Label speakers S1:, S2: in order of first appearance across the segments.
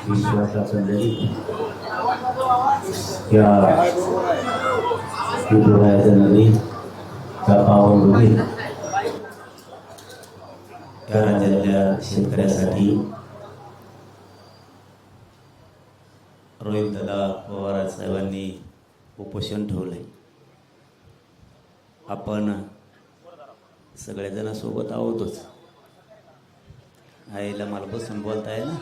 S1: विश्वासाचं नदी त्या विठुरायाचं नदी त्या पावन भूमीत त्या राज्यातल्या शेतकऱ्यासाठी रोहितदादा पवार साहेबांनी उपोषण ठेवलंय. आपण सगळेजण सोबत आहोतच. आईला मला बसून बोलताय ना,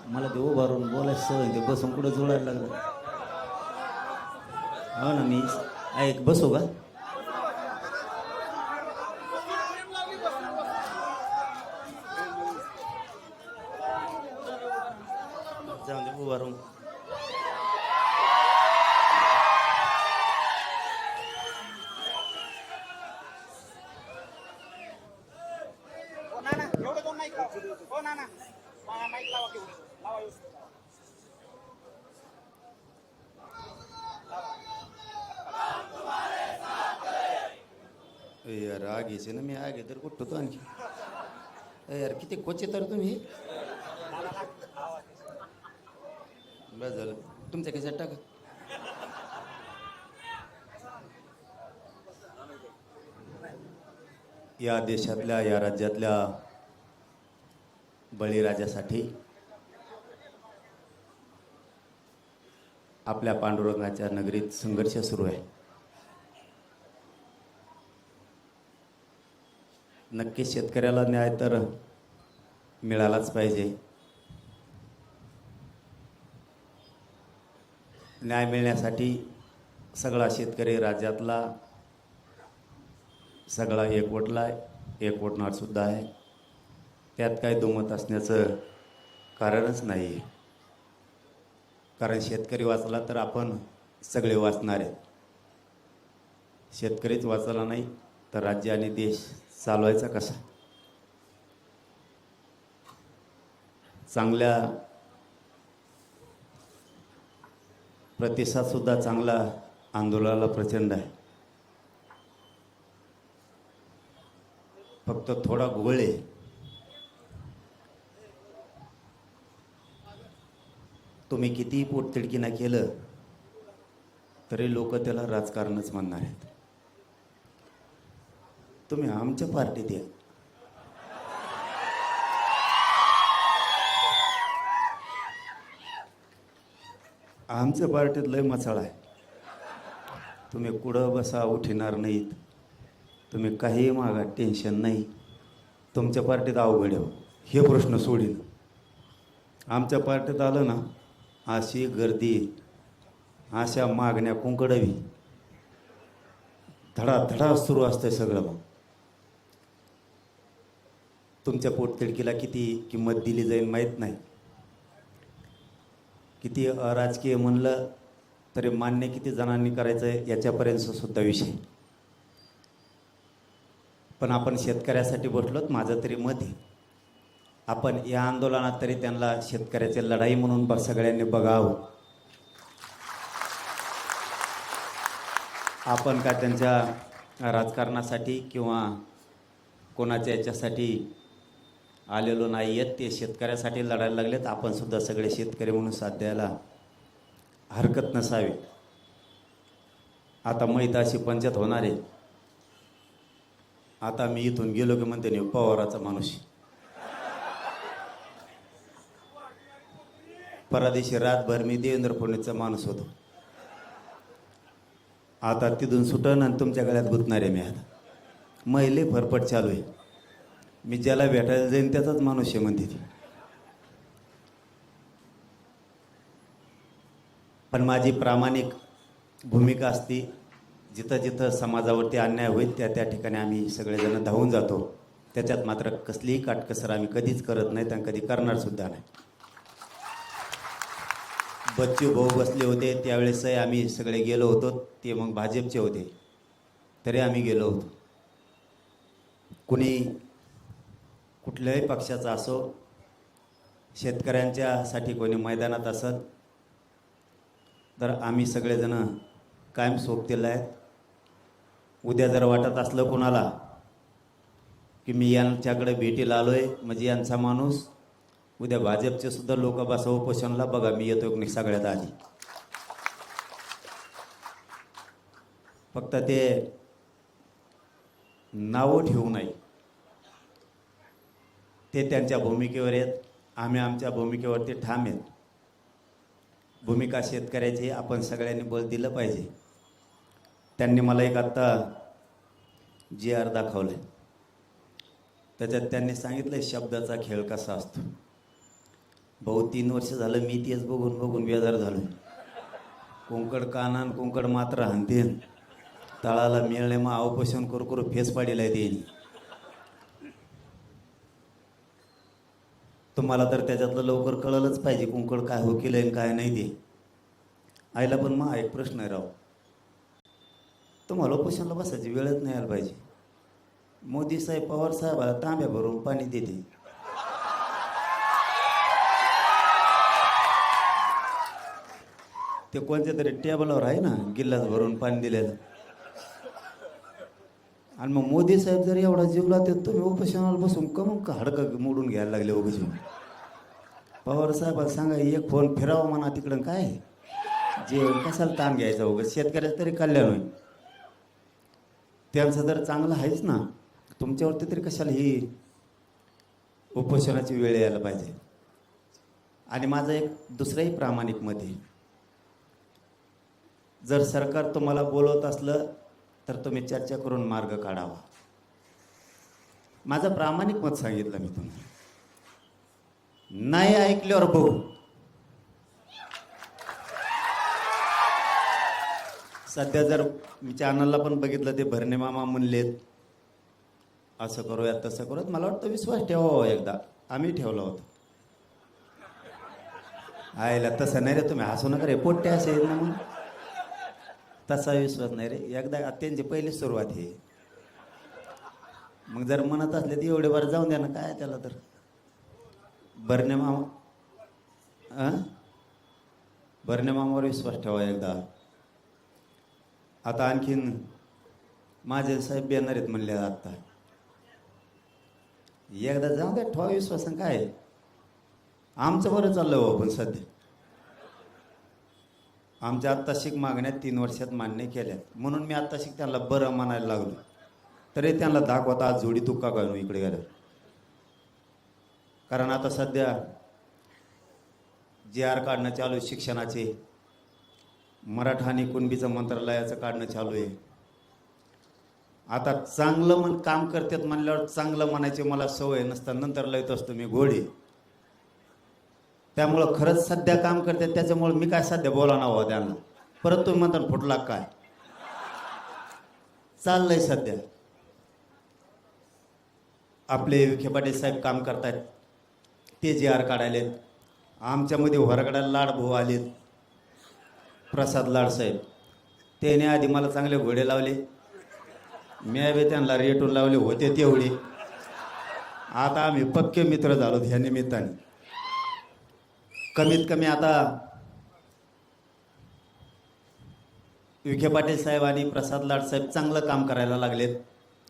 S1: मला ते उभारून बोलायचं सवय, ते बसून कुठं जोडायला लागलं. हो ना, मी ऐक बसू का? जाऊन दे उभारून. यार आग घ्यायचे ना, मी आग तर कुठतो आणखी. यार किती कोचे तर तुम्ही. बस झालं तुमच्या कशात टाका. या देशातल्या या राज्यातल्या बळीराजासाठी आपल्या पांडुरंगाच्या नगरीत संघर्ष सुरू आहे. नक्की शेतकऱ्याला न्याय तर मिळालाच पाहिजे. न्याय मिळण्यासाठी सगळा शेतकरी राज्यातला सगळा एकवटला, एकवटणार सुद्धा आहे. त्यात काही दुमत असण्याचं कारणच नाही आहे. कारण शेतकरी वाचला तर आपण सगळे वाचणार आहेत. शेतकरीच वाचला नाही तर राज्य आणि देश चालवायचा कसा? चांगल्या प्रतिसाद सुद्धा चांगला आंदोलनाला प्रचंड आहे. फक्त थोडा घोळ आहे. तुम्ही कितीही पोटतिडकीनं केलं तरी लोक त्याला राजकारणच म्हणणार आहेत. तुम्ही आमच्या पार्टीत या. आमच्या पार्टीत लय मसाळा आहे. तुम्ही कुठं बसा उठणार नाहीत. तुम्ही काही मागा टेन्शन नाही. तुमच्या पार्टीत अवघड आहे हे प्रश्न सोडीन. आमच्या पार्टीत आलं ना, अशी गर्दी, अशा मागण्या कुंकडवी, धडाधडा सुरू असतंय सगळं. मग तुमच्या पोटतिडकीला किती किंमत दिली जाईल माहीत नाही. किती अराजकीय म्हणलं तरी मान्य किती जणांनी करायचं आहे याच्यापर्यंत सुद्धा विषय. पण आपण शेतकऱ्यासाठी बसलोत. माझं तरी मत आहे आपण या आंदोलनात तरी त्यांना शेतकऱ्याची लढाई म्हणून सगळ्यांनी बघावं. आपण का त्यांच्या राजकारणासाठी किंवा कोणाच्या याच्यासाठी आलेलो नाही आहेत. ते शेतकऱ्यासाठी लढायला लागलेत. आपण सुद्धा सगळे शेतकरी म्हणून साथ द्यायला हरकत नसावी. आता मैत अशी पंचायत होणार आहे. आता मी इथून गेलो की म्हणते नाही पवाराचा माणूस. परदेशी रातभर मी देवेंद्र फडणवीसचा माणूस होतो. आता तिथून सुटन आणि तुमच्या गळ्यात गुंतणार आहे मी. आता महिले फरफट चालू आहे. मी ज्याला भेटायला जाईन त्याचाच माणूस आहे म्हणते ती. पण माझी प्रामाणिक भूमिका असती. जिथं जिथं समाजावरती अन्याय होईल त्या त्या ठिकाणी आम्ही सगळेजण धावून जातो. त्याच्यात मात्र कसलीही काटकसर आम्ही कधीच करत नाहीत आणि कधी करणार सुद्धा नाही. बच्चू भाऊ बसले होते त्यावेळेसही आम्ही सगळे गेलो होतो. ते मग भाजपचे होते तरी आम्ही गेलो होतो. कुणी कुठल्याही पक्षाचा असो, शेतकऱ्यांच्यासाठी कोणी मैदानात असत तर आम्ही सगळेजण कायम सोबतीला आहेत. उद्या जर वाटत असलं कोणाला की मी यांच्याकडे भेटीला आलोय, म्हणजे यांचा माणूस उद्या भाजपचे सुद्धा लोक बसा उपोषणला, बघा मी येतो की नाही सगळ्यात आधी. फक्त ते नावं ठेवू नये, ते त्यांच्या भूमिकेवर आहेत, आम्ही आमच्या भूमिकेवरती ठाम आहेत. भूमिका शेतकऱ्याची आपण सगळ्यांनी बळ दिलं पाहिजे. त्यांनी मला एक आत्ता GR दाखवलं, त्याच्यात त्यांनी सांगितलं शब्दाचा खेळ कसा असतो. भाऊ 3 वर्ष झालं मी तेच बघून बघून बेजार झालो. कुंकड कानान कुंकड मात्र हानतेन, तळाला मिळणे मग अवपोषण करू करू फेस पाडीला येईल. तुम्हाला तर त्याच्यातलं लवकर कळलंच पाहिजे कुंकड काय हो केलं काय नाही ते. आईला पण मग एक प्रश्न आहे राव, तुम्हाला उपोषणाला बसायची वेळच नाही यायला पाहिजे. मोदी साहेब पवार साहेबाला तांब्या भरून पाणी देते. ते कोणत्या तरी टेबलवर आहे ना गिल्लास भरून पाणी दिलेलं. आणि मग मोदी साहेब जर एवढा जीवला तर तुम्ही उपोषणाला बसून कमून हाडकं मोडून घ्यायला लागले उगाच. पवार साहेबाला सांगा एक फोन फिरावं म्हणा तिकडं, काय जे कशाला ताण घ्यायचा उगाच, शेतकऱ्याचं तरी कल्याण होईल. त्यांचं तर चांगलं आहेच ना, तुमच्यावरती तरी कशाला ही उपोषणाची वेळ यायला पाहिजे. आणि माझं एक दुसरंही प्रामाणिक मत आहे, जर सरकार तुम्हाला बोलवत असलं तर तुम्ही चर्चा करून मार्ग काढावा. माझं प्रामाणिक मत सांगितलं मी तुम्हाला. नाही ऐकल्यावर बघू. सध्या जर मी चॅनलला पण बघितलं ते भरणे मामा म्हणलेत असं करूयात तसं करूयात, मला वाटतं विश्वास ठेवावा एकदा. आम्ही ठेवला होता. आयला तसं नाही रे, तुम्ही हसू नका रे, पोट्टे असे आहेत ना, मग तसा विश्वास नाही रे. एकदा त्यांची पहिली सुरुवात आहे, मग जर म्हणत असले तर एवढे बार जाऊन द्या ना, काय त्याला. तर भरणे मामा भरणे मामावर विश्वास ठेवा एकदा. आता आणखीन माझे साहेब येणार आहेत म्हणले, आता एकदा जाऊ द्या, ठेवा विश्वास. काय आमचं बरं चाललं हो, पण सध्या आमच्या आत्ताशिक मागण्या 3 वर्षात मान्य केल्या, म्हणून मी आत्ताशिक त्यांना बरं म्हणायला लागलो. तरी त्यांना दाखवता आज जोडी तुक्का करून इकडे गेलं. कारण आता सध्या GR काढणं चालू आहे शिक्षणाचे, मराठा आणि कुणबीचं मंत्रालयाचं काढणं चालू आहे. आता चांगलं काम करतात म्हणल्यावर चांगलं म्हणायचे मला सवय नसतं, नंतर लयत असतो मी घोडे. त्यामुळं खरंच सध्या काम करतात, त्याच्यामुळे मी काय सध्या बोला ना हवा त्यांना. परत तुम्ही म्हणता फुटला काय चाललंय. सध्या आपले विखे पाटील साहेब काम करतायत, ते GR काढायलेत. आमच्यामध्ये वरगड्याला लाडभाऊ आलेत, प्रसाद लाड साहेब. त्याने आधी मला चांगले घोडे लावले, मी बी त्यांना रेटून लावले होते तेवढे. आता आम्ही पक्के मित्र झालो ह्या निमित्ताने. कमीत कमी आता विखे पाटील साहेब आणि प्रसाद लाड साहेब चांगलं काम करायला लागलेत.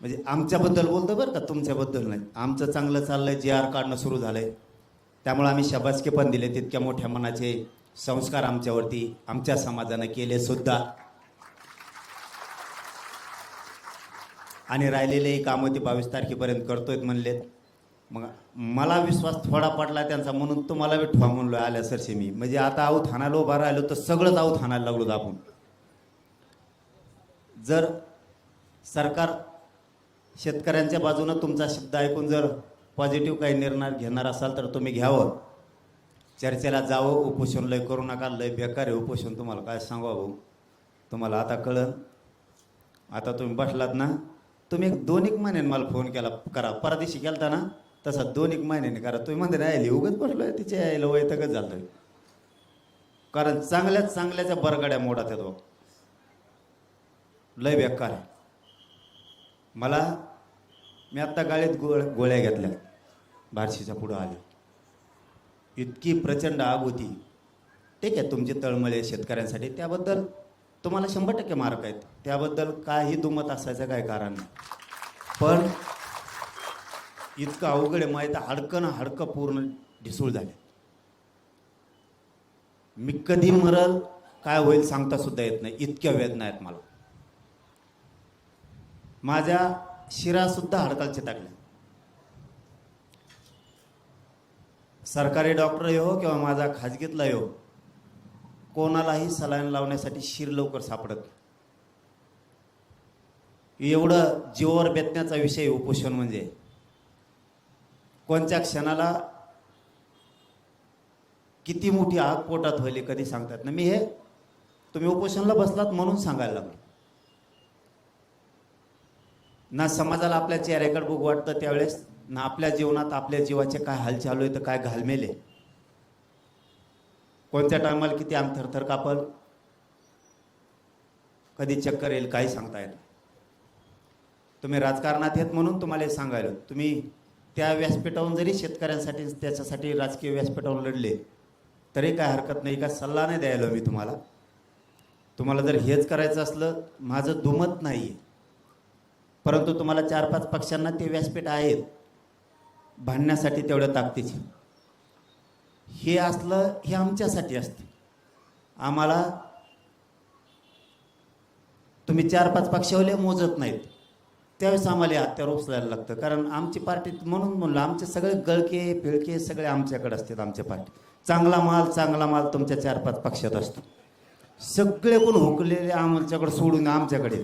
S1: म्हणजे आमच्याबद्दल बोलतो बरं का, तुमच्याबद्दल नाही. आमचं चांगलं चाललंय, GR काढणं सुरू झालंय. त्यामुळे आम्ही शाबासकी पण दिले. तितक्या मोठ्या मनाचे संस्कार आमच्यावरती आमच्या समाजानं केले सुद्धा. आणि राहिलेले कामं ते 22 तारखेपर्यंत करतोयत म्हणलेत. मग मला विश्वास थोडा पडला त्यांचा, म्हणून तुम्हाला बी ठेवा म्हणलो आल्या सरशी मी. म्हणजे आता आऊत हाणायला उभा राहिलो तर सगळंच आऊत हाणायला लागलो आपण. जर सरकार शेतकऱ्यांच्या बाजूनं तुमचा शब्द ऐकून जर पॉझिटिव्ह काही निर्णय घेणार असाल तर तुम्ही घ्यावं, चर्चेला जावं. उपोषण लय करू नका, लय बेकार आहे उपोषण. तुम्हाला काय सांगा भाऊ, तुम्हाला आता कळलं. आता तुम्ही बसलात ना, तुम्ही 2-1 महिन्याने मला फोन केला करा, परदेशी केलता ना तसा 2-1 महिन्याने करा. तुम्ही म्हणते नाही उगच बसलोय, तिच्या यायला वैतकच झालं. कारण चांगल्याच चांगल्याच्या बरगड्या मोडात येतो, लय बेकार आहे. मी आत्ता गाडीत गोळ्या घेतल्या, बार्शीच्या पुढं आले. इतकी प्रचंड आग होती. ठीक आहे, तुमची तळमळे शेतकऱ्यांसाठी, त्याबद्दल तुम्हाला 100% मार्क आहेत, त्याबद्दल काही दुमत असायचं काही कारण नाही. पण इतकं अवघड आहे माहीत, हाडकं ना हाडकं पूर्ण ढिसूळ झाले. मी कधी मरल काय होईल सांगता सुद्धा येत नाही, इतक्या वेदना आहेत मला. माझ्या शिरा सुद्धा हडकालचे टाकल्या. सरकारी डॉक्टर हो किंवा माझा खाजगीतला हो, कोणालाही सलाईन लावण्यासाठी शिर लवकर सापडत नाही. एवढं जीवावर बेतण्याचा विषय उपोषण म्हणजे. कोणत्या क्षणाला किती मोठी आग पोटात व्हायली कधी सांगतात ना. मी हे तुम्ही उपोषणाला बसलात म्हणून सांगायला लागलो ना. समाजाला आपल्या चेहऱ्याकडे बघू वाटतं त्यावेळेस ना, आपल्या जीवनात आपल्या जीवाचे काय हाल चालू आहे तर काय घालमेले, कोणत्या टायमाला किती अंग थरथर कापल, कधी चक्कर येईल काही सांगता येत. तुम्ही राजकारणात येत म्हणून तुम्हाला हे सांगायला. तुम्ही त्या व्यासपीठावरून जरी शेतकऱ्यांसाठी त्याच्यासाठी राजकीय व्यासपीठावर लढले तरी काय हरकत नाही. का सल्ला नाही द्यायला मी तुम्हाला. तुम्हाला जर हेच करायचं असलं, माझं दुमत नाही आहे, परंतु तुम्हाला 4-5 पक्षांना ते व्यासपीठ आहेत भांडण्यासाठी तेवढ्या ताकदीचे. हे असलं हे आमच्यासाठी असते. आम्हाला तुम्ही 4-5 पक्षावले मोजत नाहीत त्यावेळेस आम्हाला हत्यार उचलायला लागतं. कारण आमची पार्टी म्हणून म्हणलं, आमचे सगळे गळके फिळके सगळे आमच्याकडे असतात. आमच्या पार्टी चांगला माल तुमच्या 4-5 पक्षात असतो. सगळे कोण हुकलेले आमच्याकडे सोडून आमच्याकडे.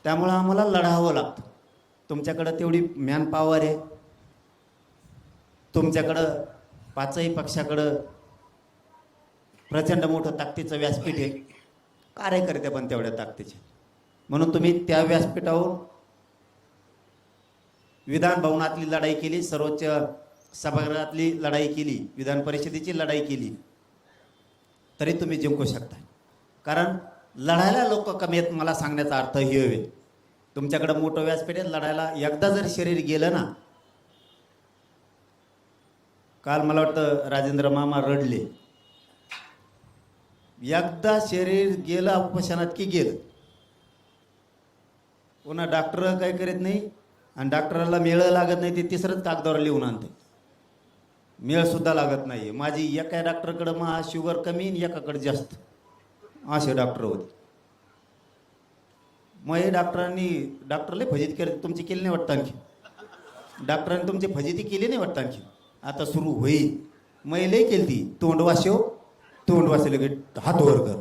S1: त्यामुळं आम्हाला लढावं लागतं. तुमच्याकडं तेवढी मॅन पॉवर आहे, तुमच्याकडं 5ही पक्षाकडं प्रचंड मोठं ताकदीचं व्यासपीठ आहे, कार्यकर्ते पण तेवढ्या ताकदीचे. म्हणून तुम्ही त्या व्यासपीठावर विधान भवनातली लढाई केली, सर्वोच्च सभागृहातली लढाई केली, विधान परिषदेची लढाई केली, तरी तुम्ही जिंकू शकता. कारण लढायला लोक कमी आहेत, मला सांगण्याचा अर्थ हे होईल. तुमच्याकडं मोठं व्यासपीठ आहे, लढायला एकदा जर शरीर गेलं ना. काल मला वाटतं राजेंद्र मामा रडले. एकदा शरीर गेलं उपोषणात की गेलं. पुन्हा डॉक्टर काय करीत नाही आणि डॉक्टराला मेळ लागत नाही, ते तिसरंच कागदावर लिहून आणते. मेळ सुद्धा लागत नाही. माझी एका डॉक्टरकडं मग शुगर कमी आणि एकाकडे जास्त असे डॉक्टर होते. मग हे डॉक्टरला फजिती केली. तुमची केली नाही वाटतं आणखी, डॉक्टरांनी तुमची फजिती केली नाही वाटतं आणखी. आता सुरू होईल. लई केली ती. तोंड वाचले की हात वर कर,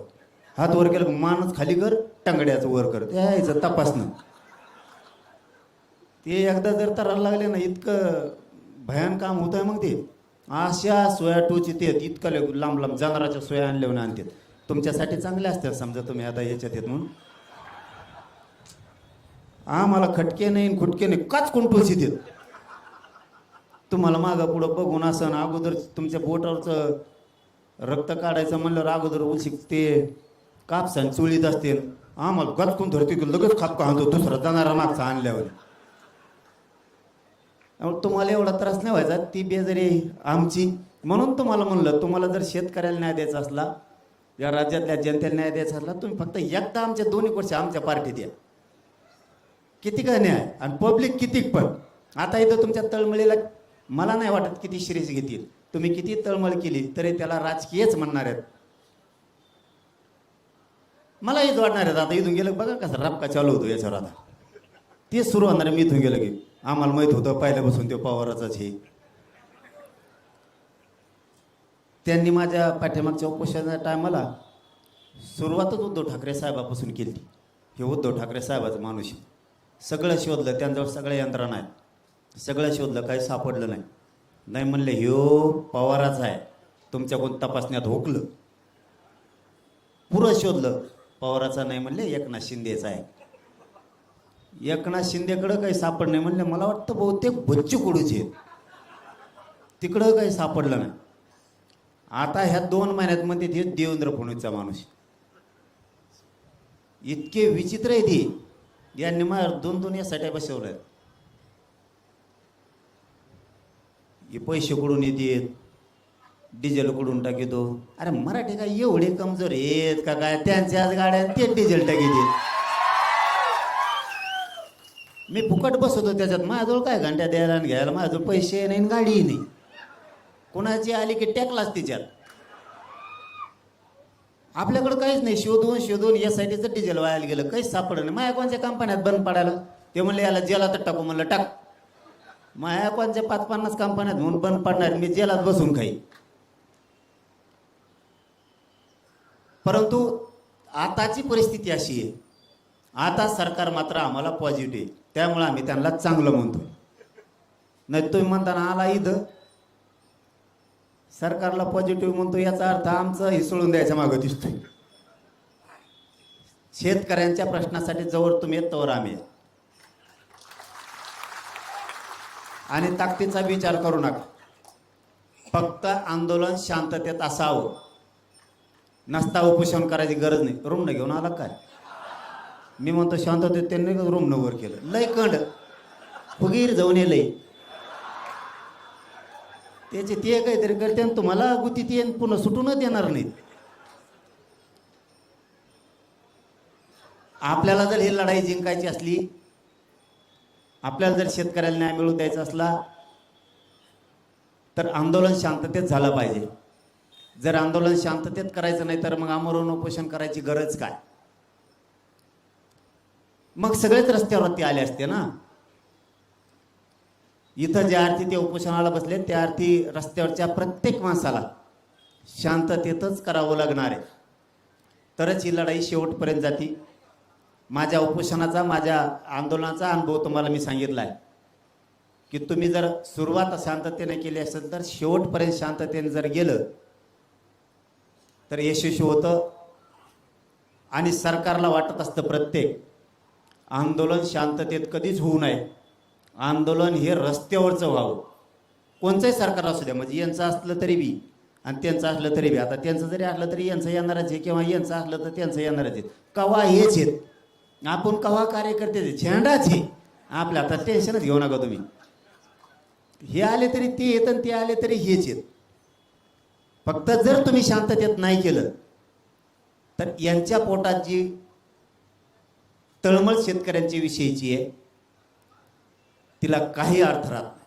S1: हात वर केलं मानच खाली कर, टांगड्याचं वर कर, यायचं तपासणं. ते एकदा जर तरायला लागले ना, इतकं भयान काम होत आहे. मग ते अशा सोया टोचित येत, इतकं लांब जनावराच्या सोया आणल्यावर आणतात. तुमच्यासाठी चांगले असतात समजा, तुम्ही आता याच्यात येत म्हणून. आम्हाला खटके नाही खुटके नाही, काच कोण टोचित येत. तुम्हाला मागं पुढं बघून असं ना, अगोदर तुमच्या बोटावरचं रक्त काढायचं म्हणल्यावर अगोदर उलशिक ते कापसान चुळीत असतील. आम्हाला गचकून धरती लगेच खापका आणतो दुसरा जाणारा मागचा आणल्यावर. तुम्हाला एवढा त्रास नाही व्हायचा. ती बेजारी आमची. म्हणून तुम्हाला म्हणलं, तुम्हाला जर शेतकऱ्याला न्याय द्यायचा असला, या राज्यातल्या जनतेला न्याय द्यायचा असला, तुम्ही फक्त एकदा आमच्या 2 वर्ष आमच्या पार्टीत या. किती काय न्याय आणि पब्लिक कितीक पण. आता इथं तुमच्या तळमळीला मला नाही वाटत किती शिरीष घेतील. तुम्ही किती तळमळ केली तरी त्याला राजकीयच म्हणणार आहेत. मला हेच वाटणार आहेत. आता इथून गेलं बघा कसं रपका चालू होतो याच्यावर. आता तेच सुरू होणार आहे. मी इथून गेलं की आम्हाला माहीत होतं पहिल्यापासून ते पवाराचाच हे. त्यांनी माझ्या पाठीमागच्या उपोषणाच्या टायमाला सुरुवातच उद्धव ठाकरे साहेबापासून केली. हे उद्धव ठाकरे साहेबाचं माणूस. सगळं शोधलं, त्यांच्यावर सगळ्या यंत्रणा आहेत, सगळं शोधलं, काही सापडलं नाही. नाही म्हणले ह्यो पवाराचा आहे, तुमच्याकडून तपासण्यात होकलं. पुरं शोधलं, पवाराचा नाही म्हणले, एकनाथ शिंदेचा आहे. एकनाथ शिंदेकडं काही सापड नाही म्हणले. मला वाटतं बहुतेक बच्चू कडूचे तिकडं काही सापडलं नाही. आता ह्या 2 महिन्यात मध्ये ते देवेंद्र फडणवीसचा माणूस. इतके विचित्र आहे ती. यांनी मला 2 यासाठी बसवलं. हे पैसे कुठून येतात, डिझेल कुठून टाकीतो. अरे मराठी काय एवढे कमजोर आहेत का काय? त्यांच्याच गाड्या ते डिझेल टाकीत. मी फुकट बसवतो त्याच्यात, माझ्याजवळ काय घंट्या द्यायला आणि घ्यायला, माझ्याजवळ पैसे नाही आणि गाडीही नाही. कोणाची आली की टॅकलाच तिच्यात. आपल्याकडं काहीच नाही, शोधून शोधून SITचं डिझेल व्हायला गेलं, काहीच सापडलं नाही. माझ्या कोणत्या कंपन्यात बंद पडायला, ते म्हणले याला जेलात टाकू, म्हणलं टाक. माझ्या कोणत्या 50-50 कंपन्यात म्हणून बंद पडणार, मी जेलात बसून खाई. परंतु आताची परिस्थिती अशी आहे, आता सरकार मात्र आम्हाला पॉझिटिव्ह आहे, त्यामुळे आम्ही त्यांना चांगलं म्हणतो. नाही तुम्ही म्हणताना आला इथं सरकारला पॉझिटिव्ह म्हणतो, याचा अर्थ आमचं हिसळून द्यायच्या मागं दिसतोय. शेतकऱ्यांच्या प्रश्नासाठी जवळ तुम्ही येत तोवर आम्ही. आणि ताकदीचा विचार करू नका, फक्त आंदोलन शांततेत असावं. नसता उपोषण करायची गरज नाही. रूम न घेऊन आला काय? मी म्हणतो शांततेत त्यांनी रूम न वर केलं, लय कंड फुगीर जाऊन लय त्याचे ते काहीतरी करते आणि तुम्हाला गुतीत येईन, पुन्हा सुटूनच येणार नाहीत. आपल्याला जर ही लढाई जिंकायची असली, आपल्याला जर शेतकऱ्याला न्याय मिळवून द्यायचा असला, तर आंदोलन शांततेत झालं पाहिजे. जर आंदोलन शांततेत करायचं नाही तर मग आमरण उपोषण करायची गरज काय? मग सगळेच रस्त्यावरती आले असते ना. इथं ज्या अर्थी ते उपोषणाला बसले, त्या अर्थी रस्त्यावरच्या प्रत्येक माणसाला शांततेतच करावं लागणार आहे, तरच ही लढाई शेवटपर्यंत जाती. माझ्या उपोषणाचा, माझ्या आंदोलनाचा अनुभव तुम्हाला मी सांगितला आहे की तुम्ही जर सुरुवात शांततेने केली असेल तर शेवटपर्यंत शांततेने जर गेलं तर यशस्वी होतं. आणि सरकारला वाटत असतं प्रत्येक आंदोलन शांततेत कधीच होऊ नये, आंदोलन हे रस्त्यावरचं व्हावं. कोणचंही सरकार असू द्या, म्हणजे यांचं असलं तरी बी आणि त्यांचं असलं तरी बी. आता त्यांचं जरी असलं तरी यांचं येणारच आहे, किंवा यांचं असलं तर त्यांचं येणारच आहे. कवा हेच आहेत, आपण कवा कार्यकर्ते झेंडाच आहे आपल्या. आता टेन्शनच घेऊ नका तुम्ही, हे आले तरी ते येत आणि ते आले तरी हेच आहेत. फक्त जर तुम्ही शांततेत नाही केलं तर यांच्या पोटात जी तळमळ शेतकऱ्यांची विषयीची आहे तिला काही अर्थ राहत नाही.